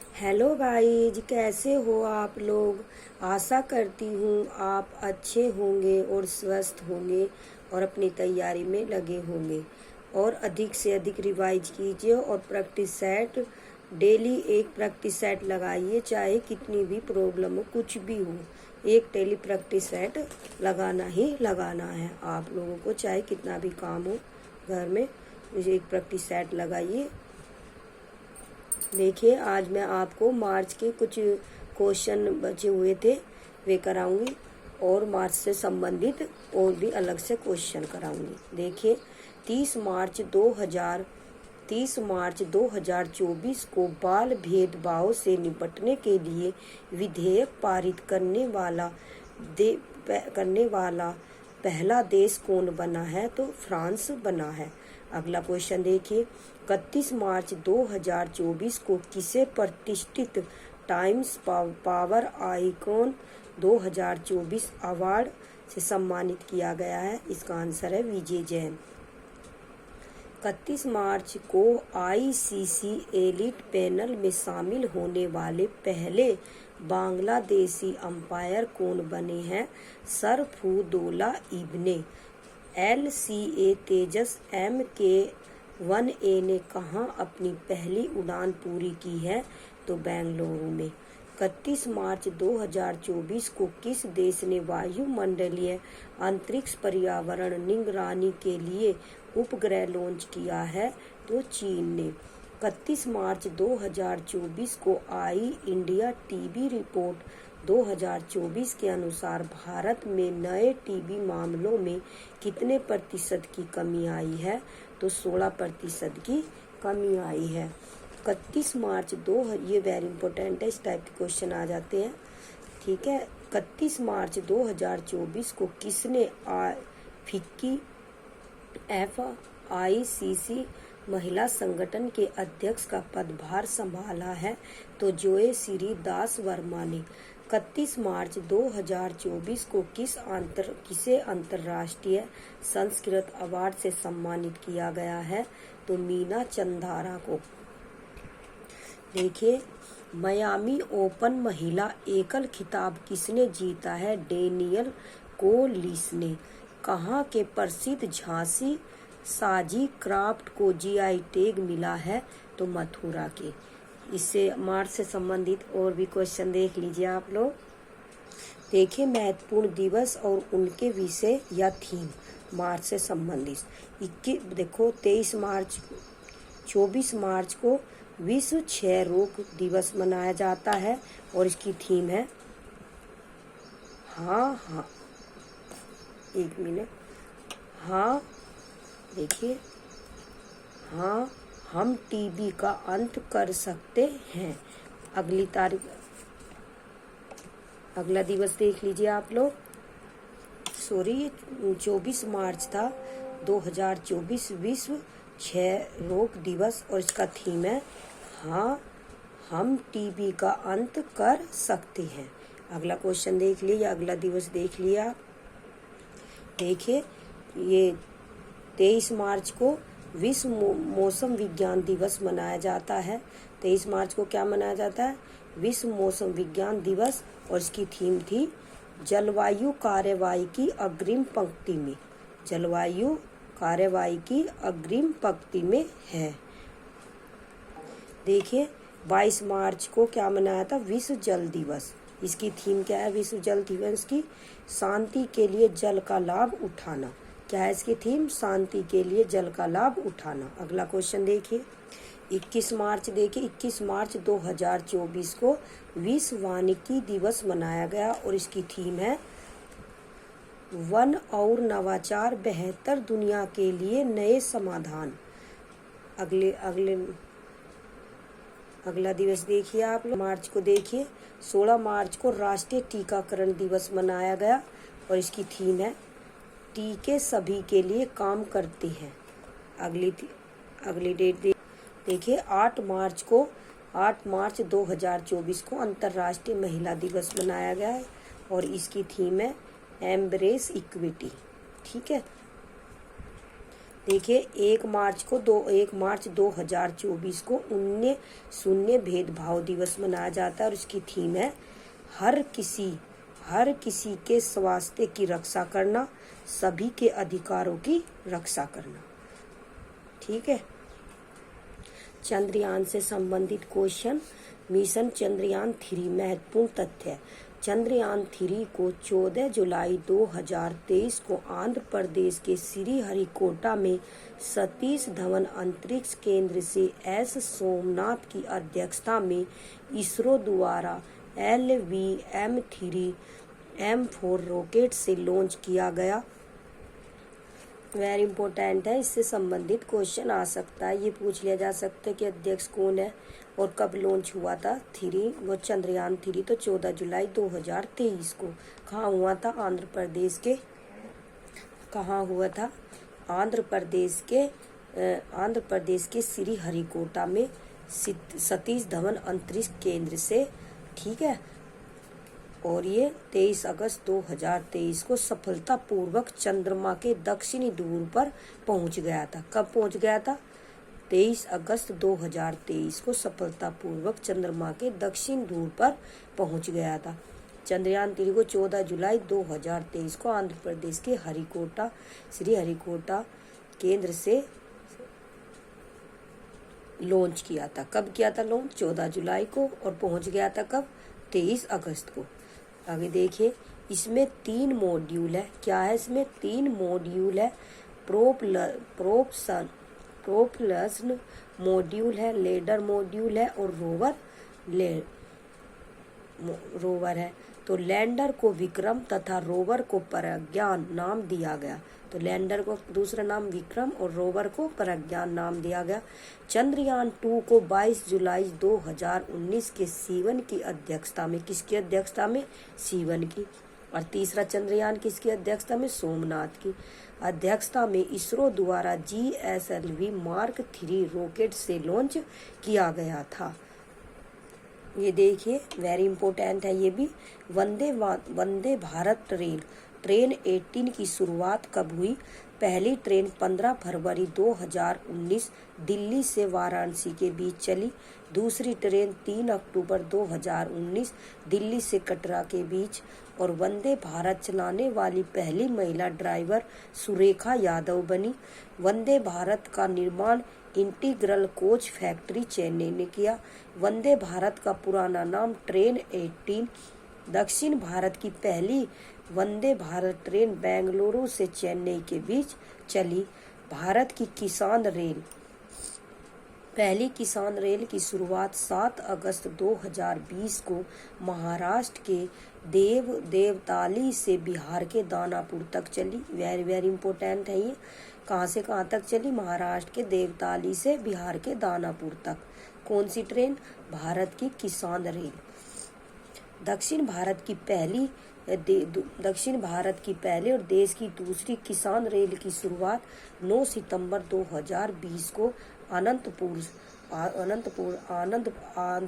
Hello guys, कैसे हो आप लोग। आशा करती हूँ आप अच्छे होंगे और स्वस्थ होंगे और अपनी तैयारी में लगे होंगे। और अधिक से अधिक रिवाइज कीजिए और प्रैक्टिस सेट डेली एक प्रैक्टिस सेट लगाइए, चाहे कितनी भी प्रॉब्लम हो, कुछ भी हो, एक डेली प्रैक्टिस सेट लगाना ही लगाना है आप लोगों को, चाहे कितना भी काम हो घर में। एक प्रैक्टिस सेट लगाइए। देखिए, आज मैं आपको मार्च के कुछ क्वेश्चन बचे हुए थे वे कराऊंगी और मार्च से संबंधित और भी अलग से क्वेश्चन कराऊंगी। देखिए, 30 मार्च 2024 को बाल भेदभाव से निपटने के लिए विधेयक पारित करने वाला पहला देश कौन बना है? तो फ्रांस बना है। अगला क्वेश्चन देखिए, 31 मार्च 2024 को किसे प्रतिष्ठित टाइम्स पावर आइकॉन 2024 अवार्ड से सम्मानित किया गया है? इसका आंसर है विजय जैन। 31 मार्च को आईसीसी एलिट पैनल में शामिल होने वाले पहले बांग्लादेशी अंपायर कौन बने हैं? सरफुद्दौला इब्ने। LCA तेजस MK-1A ने कहाँ अपनी पहली उड़ान पूरी की है? तो बेंगलुरु में। 31 मार्च 2024 को किस देश ने वायुमंडलीय अंतरिक्ष पर्यावरण निगरानी के लिए उपग्रह लॉन्च किया है? तो चीन ने। 31 मार्च 2024 को आई इंडिया टीबी रिपोर्ट 2024 के अनुसार भारत में नए टीबी मामलों में कितने प्रतिशत की कमी आई है? तो 16% की कमी आई है। 31 मार्च ये वेरी इंपॉर्टेंट है, इस टाइप के क्वेश्चन आ जाते हैं। ठीक है, 31 मार्च 2024 को किसने फिक्की FICC महिला संगठन के अध्यक्ष का पदभार संभाला है? तो जोयश्री दास वर्मा ने। 31 मार्च 2024 को किसे अंतर्राष्ट्रीय संस्कृत अवार्ड से सम्मानित किया गया है? तो मीना चंदारा को। देखिए, मियामी ओपन महिला एकल खिताब किसने जीता है? डेनियल कोलिस ने। कहाँ के प्रसिद्ध झांसी साजी क्राफ्ट को GI टैग मिला है? तो मथुरा के। इससे मार्च से संबंधित और भी क्वेश्चन देख लीजिए आप लोग। देखिए, महत्वपूर्ण दिवस और उनके विषय या थीम मार्च से संबंधित। 24 मार्च को विश्व क्षय रोग दिवस मनाया जाता है और इसकी थीम है हाँ, एक मिनट, हाँ, देखिए, हाँ, हम टीबी का अंत कर सकते हैं। अगला दिवस देख लीजिए आप लोग। 24 मार्च था 2024 विश्व क्षय रोग दिवस और इसका थीम है हाँ, हम टीबी का अंत कर सकते हैं। अगला क्वेश्चन देख लीजिए, अगला दिवस देख लिया आप। देखिए, ये 23 मार्च को विश्व मौसम विज्ञान दिवस मनाया जाता है। 23 मार्च को क्या मनाया जाता है? विश्व मौसम विज्ञान दिवस और इसकी थीम थी जलवायु कार्यवाही की अग्रिम पंक्ति में। जलवायु कार्यवाही की अग्रिम पंक्ति में है। देखिए, 22 मार्च को क्या मनाया था? विश्व जल दिवस। इसकी थीम क्या है विश्व जल दिवस की? शांति के लिए जल का लाभ उठाना। क्या है इसकी थीम? शांति के लिए जल का लाभ उठाना। अगला क्वेश्चन देखिए, 21 मार्च। देखिए, 21 मार्च 2024 को विश्व वानिकी दिवस मनाया गया और इसकी थीम है वन और नवाचार, बेहतर दुनिया के लिए नए समाधान। अगला दिवस देखिए आप मार्च को। देखिए, 16 मार्च को राष्ट्रीय टीकाकरण दिवस मनाया गया और इसकी थीम है टीके सभी के लिए काम करते हैं। अगली डेट देखिए, 8 मार्च 2024 को अंतर्राष्ट्रीय महिला दिवस मनाया गया है और इसकी थीम है एम्ब्रेस इक्विटी। ठीक है, देखिए 1 मार्च 2024 को 19 शून्य भेदभाव दिवस मनाया जाता है और इसकी थीम है हर किसी के स्वास्थ्य की रक्षा करना, सभी के अधिकारों की रक्षा करना। ठीक है। चंद्रयान से संबंधित क्वेश्चन। मिशन चंद्रयान 3 महत्वपूर्ण तथ्य। चंद्रयान 3 को 14 जुलाई 2023 को आंध्र प्रदेश के श्रीहरिकोटा में सतीश धवन अंतरिक्ष केंद्र से एस सोमनाथ की अध्यक्षता में इसरो द्वारा LVM-3 M4 रॉकेट से लॉन्च किया गया। वेरी इंपॉर्टेंट है, इससे संबंधित क्वेश्चन आ सकता है। ये पूछ लिया जा सकता है कि अध्यक्ष कौन है और कब लॉन्च हुआ था 3 वो चंद्रयान 3। तो 14 जुलाई 2023 को कहाँ हुआ था? आंध्र प्रदेश के कहाँ हुआ था? आंध्र प्रदेश के श्रीहरिकोटा में सतीश धवन अंतरिक्ष केंद्र से। ठीक है। और ये 23 अगस्त 2023 को सफलतापूर्वक चंद्रमा के दक्षिणी ध्रुव पर पहुंच गया था। कब पहुंच गया था? 23 अगस्त 2023 को सफलतापूर्वक चंद्रमा के दक्षिण ध्रुव पर पहुंच गया था। चंद्रयान 3 को 14 जुलाई 2023 को आंध्र प्रदेश के श्रीहरिकोटा केंद्र से लॉन्च किया था। कब किया था लॉन्च? 14 जुलाई को। और पहुंच गया था कब? 23 अगस्त को। आगे देखिए, इसमें 3 मॉड्यूल है। क्या है इसमें? 3 मॉड्यूल है। प्रोपल्शन मॉड्यूल है, लेडर मॉड्यूल है और रोवर है। तो लैंडर को विक्रम तथा रोवर को प्रज्ञान नाम दिया गया। तो लैंडर को दूसरा नाम विक्रम और रोवर को प्रज्ञान नाम दिया गया। चंद्रयान 2 को 22 जुलाई 2019 के सीवन की अध्यक्षता में, किसकी अध्यक्षता में? सीवन की। और तीसरा चंद्रयान किसकी अध्यक्षता में? सोमनाथ की अध्यक्षता में इसरो द्वारा GSLV मार्क 3 रॉकेट से लॉन्च किया गया था। ये देखिए वेरी इंपॉर्टेंट है ये भी। वंदे भारत ट्रेन 18 की शुरुआत कब हुई? पहली ट्रेन 15 फरवरी 2019 दिल्ली से वाराणसी के बीच चली। दूसरी ट्रेन 3 अक्टूबर 2019 दिल्ली से कटरा के बीच। और वंदे भारत चलाने वाली पहली महिला ड्राइवर सुरेखा यादव बनी। वंदे भारत का निर्माण इंटीग्रल कोच फैक्ट्री चेन्नई ने किया। वंदे भारत का पुराना नाम ट्रेन 18। दक्षिण भारत की पहली वंदे भारत ट्रेन बेंगलुरु से चेन्नई के बीच चली। भारत की पहली किसान रेल की शुरुआत 7 अगस्त 2020 को महाराष्ट्र के देवताली से बिहार के दानापुर तक चली। वेरी वेरी इंपॉर्टेंट है ये। कहाँ से कहाँ तक चली? महाराष्ट्र के देवताली से बिहार के दानापुर तक। कौन सी ट्रेन? भारत की किसान रेल। दक्षिण भारत की पहली और देश की दूसरी किसान रेल की शुरुआत 9 सितंबर 2020 को आंध्र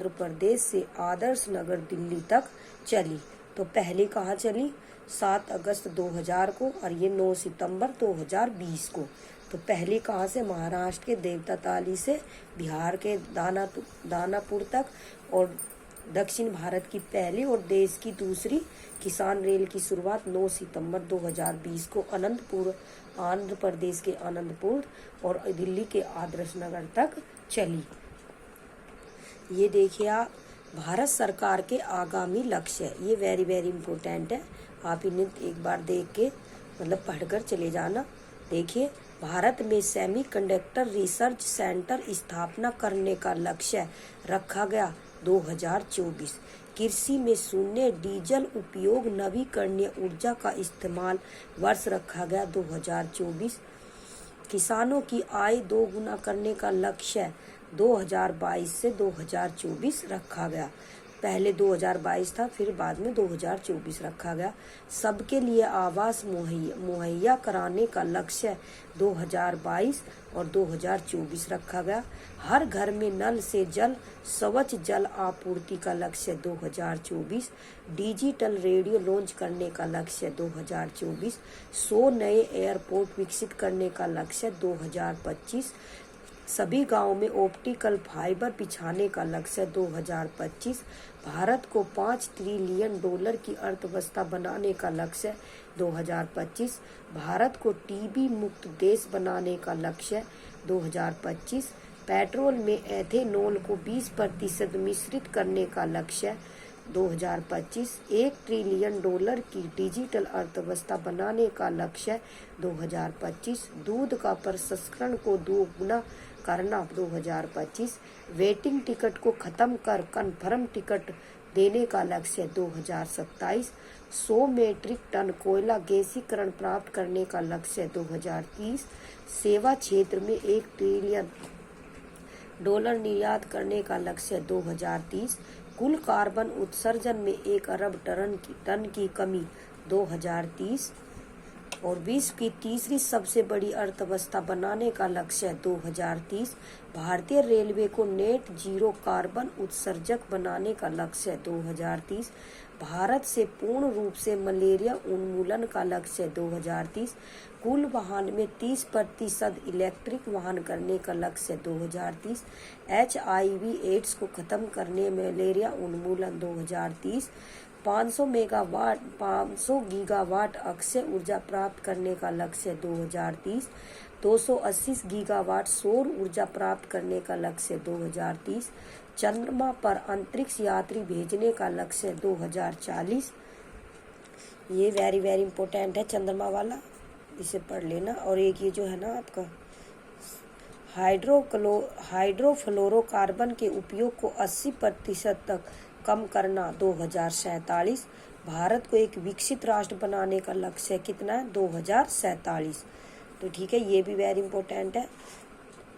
प्रदेश से आदर्श नगर दिल्ली तक चली। तो पहली कहाँ चली? 7 अगस्त 2000 को और ये 9 सितंबर 2020 को। तो पहली कहाँ से? महाराष्ट्र के देवताली से बिहार के दानापुर तक। और दक्षिण भारत की पहली और देश की दूसरी किसान रेल की शुरुआत 9 सितंबर 2020 को आंध्र प्रदेश के अनंतपुर और दिल्ली के आदर्श नगर तक चली। ये देखिए आप, भारत सरकार के आगामी लक्ष्य। ये वेरी वेरी इंपॉर्टेंट है। आप इन्हें एक बार देख के पढ़कर चले जाना। देखिए, भारत में सेमीकंडक्टर रिसर्च सेंटर स्थापना करने का लक्ष्य रखा गया 2024। कृषि में शून्य डीजल उपयोग, नवीकरणीय ऊर्जा का इस्तेमाल वर्ष रखा गया 2024। किसानों की आय 2 गुना करने का लक्ष्य 2022 से 2024 रखा गया। पहले 2022 था, फिर बाद में 2024 रखा गया। सबके लिए आवास मुहैया कराने का लक्ष्य 2022 और 2024 रखा गया। हर घर में नल से जल, स्वच्छ जल आपूर्ति का लक्ष्य 2024। डिजिटल रेडियो लॉन्च करने का लक्ष्य 2024। 100 नए एयरपोर्ट विकसित करने का लक्ष्य 2025। सभी गांवों में ऑप्टिकल फाइबर बिछाने का लक्ष्य 2025। भारत को $5 ट्रिलियन की अर्थव्यवस्था बनाने का लक्ष्य 2025। भारत को टीबी मुक्त देश बनाने का लक्ष्य 2025। पेट्रोल में एथेनॉल को 20% मिश्रित करने का लक्ष्य 2025। $1 ट्रिलियन की डिजिटल अर्थव्यवस्था बनाने का लक्ष्य 2025। दूध का प्रसंस्करण को दोगुना करना 2025। वेटिंग टिकट को खत्म कर कन्फर्म टिकट देने का लक्ष्य 2027। 100 मीट्रिक टन कोयला गैसीकरण प्राप्त करने का लक्ष्य 2030। सेवा क्षेत्र में $1 ट्रिलियन निर्यात करने का लक्ष्य 2030। कुल कार्बन उत्सर्जन में 1 अरब टन की कमी 2030 और विश्व की तीसरी सबसे बड़ी अर्थव्यवस्था बनाने का लक्ष्य 2030। भारतीय रेलवे को नेट जीरो कार्बन उत्सर्जक बनाने का लक्ष्य 2030। भारत से पूर्ण रूप से मलेरिया उन्मूलन का लक्ष्य 2030। कुल वाहन में 30% इलेक्ट्रिक वाहन करने का लक्ष्य 2030। HIV एड्स को खत्म करने में मलेरिया उन्मूलन 2030। 500 गीगावाट अक्षय ऊर्जा प्राप्त करने का लक्ष्य 2030। 280 गीगावाट सौर ऊर्जा प्राप्त करने का लक्ष्य 2030। चंद्रमा पर अंतरिक्ष यात्री भेजने का लक्ष्य 2040। ये वेरी इम्पोर्टेंट है चंद्रमा वाला, इसे पढ़ लेना। और एक ये जो है ना आपका हाइड्रोफ्लोरोकार्बन के उपयोग को 80% तक कम करना 2047। भारत को एक विकसित राष्ट्र बनाने का लक्ष्य कितना है 2047। तो ठीक है, ये भी वेरी इंपॉर्टेंट है।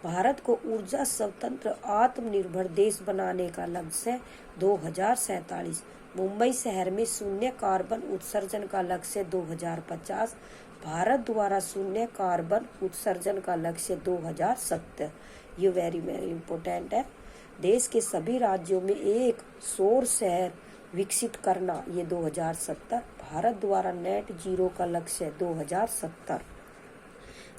भारत को ऊर्जा स्वतंत्र आत्मनिर्भर देश बनाने का लक्ष्य 2047। मुंबई शहर में शून्य कार्बन उत्सर्जन का लक्ष्य 2050। भारत द्वारा शून्य कार्बन उत्सर्जन का लक्ष्य 2070। ये वेरी इंपॉर्टेंट है। देश के सभी राज्यों में एक सौर शहर विकसित करना, ये 2070। भारत द्वारा नेट जीरो का लक्ष्य 2070।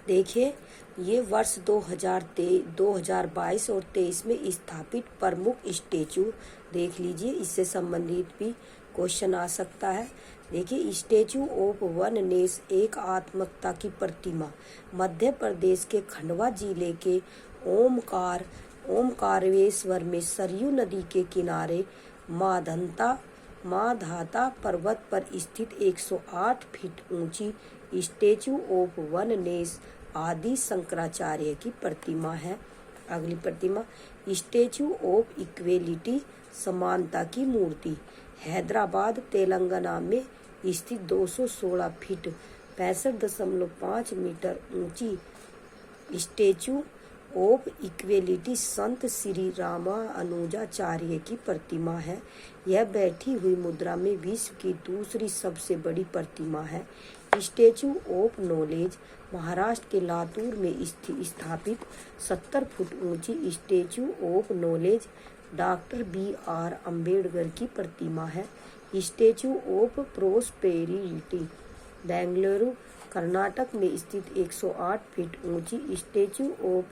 देखिए, ये वर्ष 2022 और 23 में स्थापित प्रमुख स्टेचू देख लीजिए, इससे संबंधित भी क्वेश्चन आ सकता है। देखिए, स्टेचू ऑफ वननेस एक आत्मकता की प्रतिमा मध्य प्रदेश के खंडवा जिले के ओमकारेश्वर में सरयू नदी के किनारे माधाता पर्वत पर स्थित 108 फीट ऊंची स्टेचू ऑफ वननेस आदि शंकराचार्य की प्रतिमा है। अगली प्रतिमा स्टेचू ऑफ इक्वेलिटी समानता की मूर्ति हैदराबाद तेलंगाना में स्थित 216 फीट 65.5 मीटर ऊंची स्टेचू ऑफ इक्वेलिटी संत श्री रामानुजाचार्य की प्रतिमा है। यह बैठी हुई मुद्रा में विश्व की दूसरी सबसे बड़ी प्रतिमा है। स्टेचू ऑफ नॉलेज महाराष्ट्र के लातूर में स्थापित 70 फुट ऊंची statue of knowledge doctor BR Ambedkar की प्रतिमा है। Statue of prosperity Bengaluru Karnataka में स्थित 108 फीट ऊंची statue of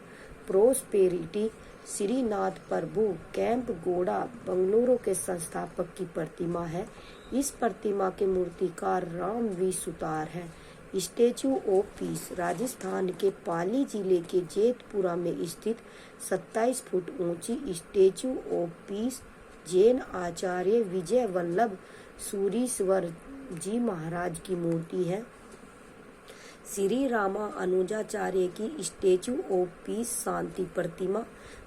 prosperity Shrinath Prabhu Kempe Gowda Bengaluru के संस्थापक की प्रतिमा है। इस प्रतिमा के मूर्तिकार राम V सुतार है। स्टेचू ऑफ पीस राजस्थान के पाली जिले के जेतपुरा में स्थित 27 फुट ऊंची स्टेचू ऑफ पीस जैन आचार्य विजय वल्लभ सूरीश्वर जी महाराज की मूर्ति है। श्री रामा अनुजाचार्य की स्टेचू ऑफ पीस शांति प्रतिमा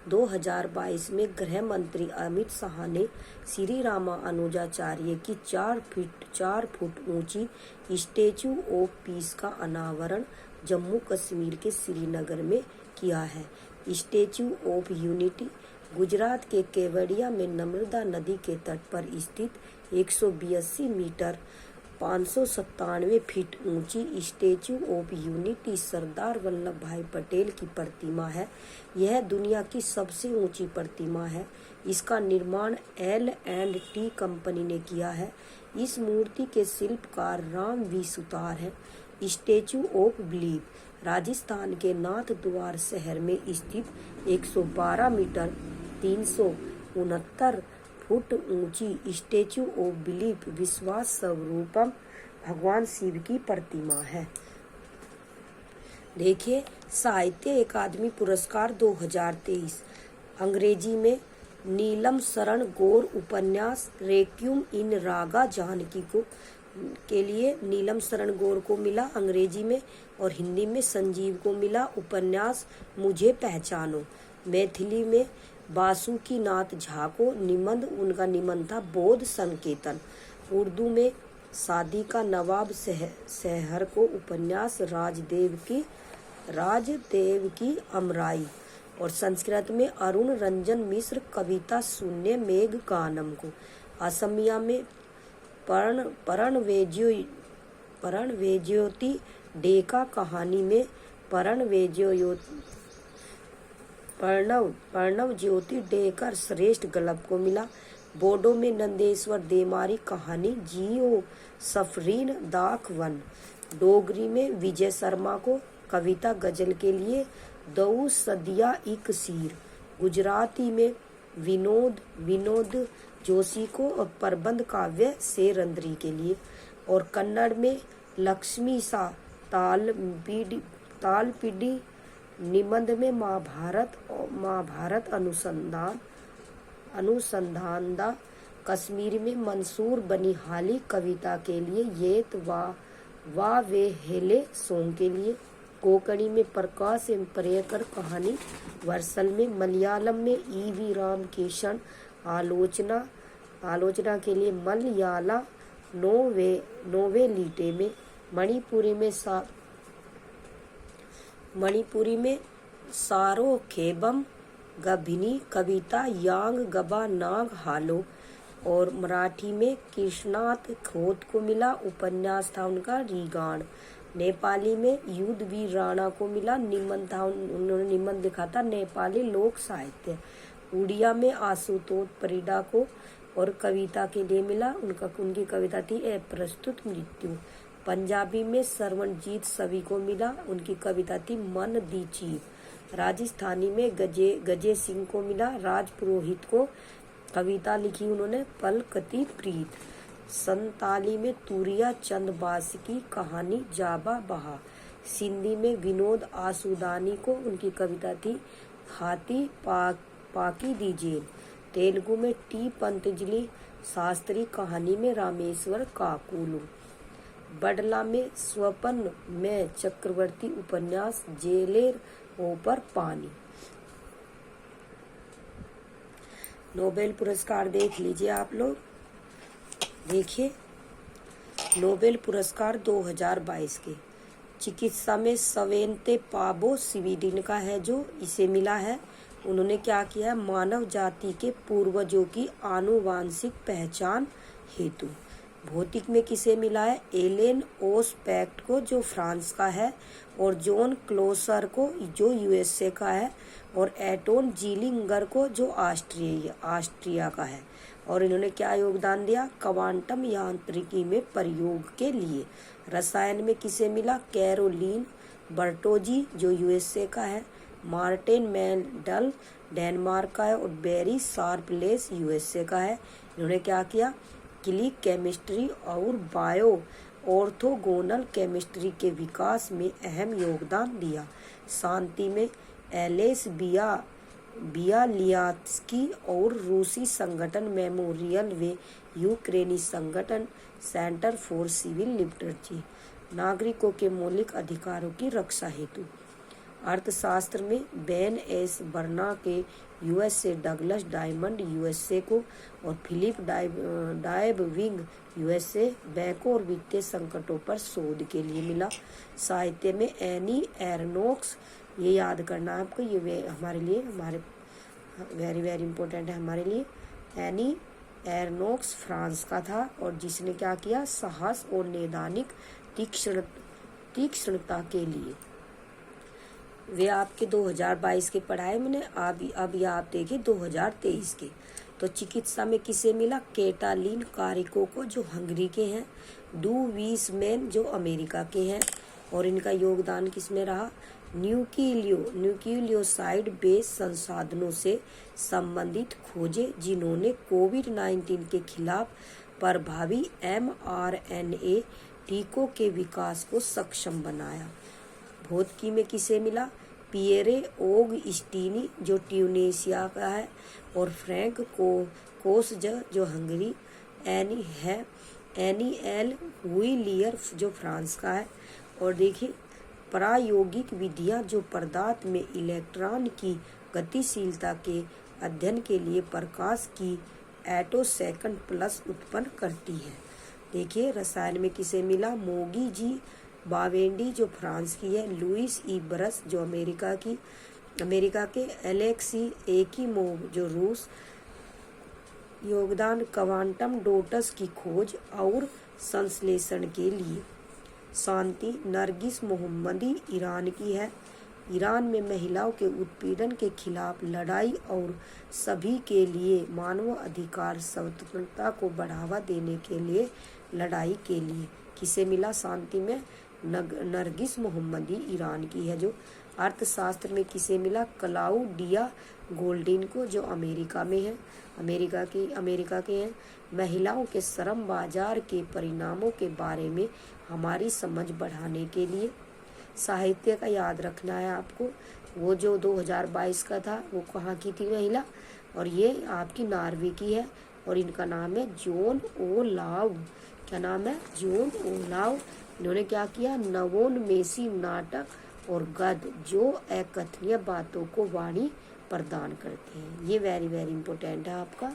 2022 में गृह मंत्री अमित शाह ने श्री रामा अनुजाचार्य की 4 फुट ऊंची स्टेचू ऑफ पीस का अनावरण जम्मू कश्मीर के श्रीनगर में किया है। स्टेचू ऑफ यूनिटी गुजरात के केवड़िया में नर्मदा नदी के तट पर स्थित 182 मीटर 597 फीट ऊंची statue of unity Sardar Vallabh भाई पटेल की प्रतिमा है। यह दुनिया की सबसे ऊंची प्रतिमा है। इसका निर्माण L&T कंपनी ने किया है। इस मूर्ति के शिल्पकार राम वी सुतार है। स्टैच्यू ऑफ बिलीफ राजस्थान के नाथद्वारा शहर में स्थित 112 मीटर 369 फुट ऊंची स्टैच्यू ऑफ बिलीफ विश्वास स्वरूपम भगवान शिव की प्रतिमा है। देखिए, साहित्य अकादमी पुरस्कार 2023 अंग्रेजी में नीलम शरण गौर उपन्यास रेक्यूम इन रागा जानकी को के लिए नीलम शरण गौर को मिला अंग्रेजी में, और हिंदी में संजीव को मिला उपन्यास मुझे पहचानो। मैथिली में बासुकी नाथ झा को निबंध, उनका निबंध था बौद्ध संकेतन। उर्दू में शादी का नवाब शहर को उपन्यास राजदेव की अमराई, और संस्कृत में अरुण रंजन मिश्र कविता शून्य मेघ गानम को। असमिया में परणवेज्योति डेका कहानी में प्रणव ज्योति डेकर श्रेष्ठ गल्प को मिला। बोडो में नंदेश्वर देमारी कहानी जियो सफरीन दाख वन। डोगरी में विजय शर्मा को कविता गजल के लिए दऊ सदिया इक सीर। गुजराती में विनोद जोशी को प्रबंध काव्य सेरंद्री के लिए, और कन्नड़ में लक्ष्मी सा तालपिडी निबंध में महाभारत अनुसंधान। कश्मीर में मंसूर बनिहाली कविता के लिए येत वा वे हेले सॉन्ग के लिए। कोंकणी में प्रकाश एवं पर्यकर कहानी वर्सल में। मलयालम में ईवी रामकृष्ण आलोचना के लिए मलयाला नोवेलिटे में। मणिपुरी में सारो खेबम गभिनी कविता यांग गबा नाग हालो, और मराठी में कृष्णात खोत को मिला उपन्यास था उनका रीगाण। नेपाली में युद्ध वीर राणा को मिला निबंध था, उन्होंने निबंध लिखा था नेपाली लोक साहित्य। उड़िया में आशुतोष परिडा को और कविता के लिए मिला, उनकी कविता थी अप्रस्तुत मृत्यु। पंजाबी में सरवणजीत सवी को मिला, उनकी कविता थी मन दी चीफ। राजस्थानी में गजे सिंह को मिला, राजपुरोहित को कविता लिखी उन्होंने पलकती प्रीत। संताली में तुरिया चंद बास की कहानी जाबा बहा। सिंधी में विनोद आसुदानी को उनकी कविता थी हाथी पाकी दी जेल। तेलुगु में टी पंतजलि शास्त्री कहानी में रामेश्वर काकुलू। बडला में स्वपन में चक्रवर्ती उपन्यास जेलेर ऊपर पानी। नोबेल पुरस्कार देख लीजिए आप लोग। देखिए, नोबेल पुरस्कार 2022 के चिकित्सा में सवेंते पाबो स्वीडन का है जो इसे मिला है। उन्होंने क्या किया, मानव जाति के पूर्वजों की आनुवांशिक पहचान हेतु। भौतिक में किसे मिला है, एलेन ओसपैक्ट को जो फ्रांस का है, और जॉन क्लोसर को जो यूएसए का है, और एटोन जीलिंगर को जो ऑस्ट्रिया का है। और इन्होंने क्या योगदान दिया, क्वांटम यांत्रिकी में प्रयोग के लिए। रसायन में किसे मिला, कैरोलीन बर्टोजी जो यूएसए का है, मार्टिन मेंडल डेनमार्क का है, और बेरी शार्पलेस यूएसए का है। इन्होंने क्या किया, क्लिक केमिस्ट्री और बायो ऑर्थोगोनल केमिस्ट्री के विकास में अहम योगदान दिया। शांति में एलेस बियालियात्स्की और रूसी संगठन मेमोरियल वे यूक्रेनी संगठन सेंटर फॉर सिविल लिबर्टी नागरिकों के मौलिक अधिकारों की रक्षा हेतु। अर्थशास्त्र में बेन एस बर्ना के यूएसए, डगलस डायमंड यूएसए को, और फिलिप डायबविंग यूएसए बैंकों और वित्तीय संकटों पर शोध के लिए मिला। साहित्य में एनी एरनोक्स, ये याद करना है आपको, ये हमारे लिए वेरी वेरी इंपॉर्टेंट है हमारे लिए। एनी एरनोक्स फ्रांस का था और जिसने क्या किया, साहस और नैदानिक तीक्ष्णता के लिए। वे आपके 2022 के पढ़ाए मैंने, अब ये आप देखिए 2023 के। तो चिकित्सा में किसे मिला, केटालिन कारिको को जो हंगरी के हैं, डू वीसमैन जो अमेरिका के हैं, और इनका योगदान किसमें रहा, न्यूक्लियोसाइड बेस संसाधनों से संबंधित खोजे जिन्होंने कोविड-19 के खिलाफ प्रभावी mRNA टीकों के विकास को सक्षम बनाया। भौतिकी में किसे मिला, पियरे ओगस्टीनी जो ट्यूनेशिया का है, और फ्रैंक कोसज जो हंगरी, एनी एल हुइलियर जो फ्रांस का है। और देखिए प्रायोगिक विधियां जो पदार्थ में इलेक्ट्रॉन की गतिशीलता के अध्ययन के लिए प्रकाश की एटोसेकंड प्लस उत्पन्न करती है। देखिए रसायन में किसे मिला, मोगी जी बावेंडी जो फ्रांस की है, लुइस ई ब्रस जो अमेरिका के, एलेक्सी एकिमोव जो रूस। योगदान क्वांटम डॉट्स की खोज और संश्लेषण के लिए। शांति नरगिस मोहम्मदी ईरान की है, ईरान में महिलाओं के उत्पीड़न के खिलाफ लड़ाई और सभी के लिए मानव अधिकार स्वतंत्रता को बढ़ावा देने के लिए लड़ाई के लिए। किसे मिला शांति में, नरगिस मोहम्मदी ईरान की है जो। अर्थशास्त्र में किसे मिला, क्लाउडिया गोल्डिन को जो अमेरिका में है, अमेरिका के हैं। महिलाओं के श्रम बाजार के परिणामों के बारे में हमारी समझ बढ़ाने के लिए। साहित्य का याद रखना है आपको, वो जो 2022 का था वो कहाँ की थी महिला, और ये आपकी नॉर्वे की है, और इनका नाम है जॉन ओलाव। क्या नाम है, जॉन ओलाव। इन्होंने क्या किया, नवोन्मेषी नाटक और गद्य जो अकथनीय बातों को वाणी प्रदान करते हैं। ये वेरी वेरी इंपॉर्टेंट है आपका।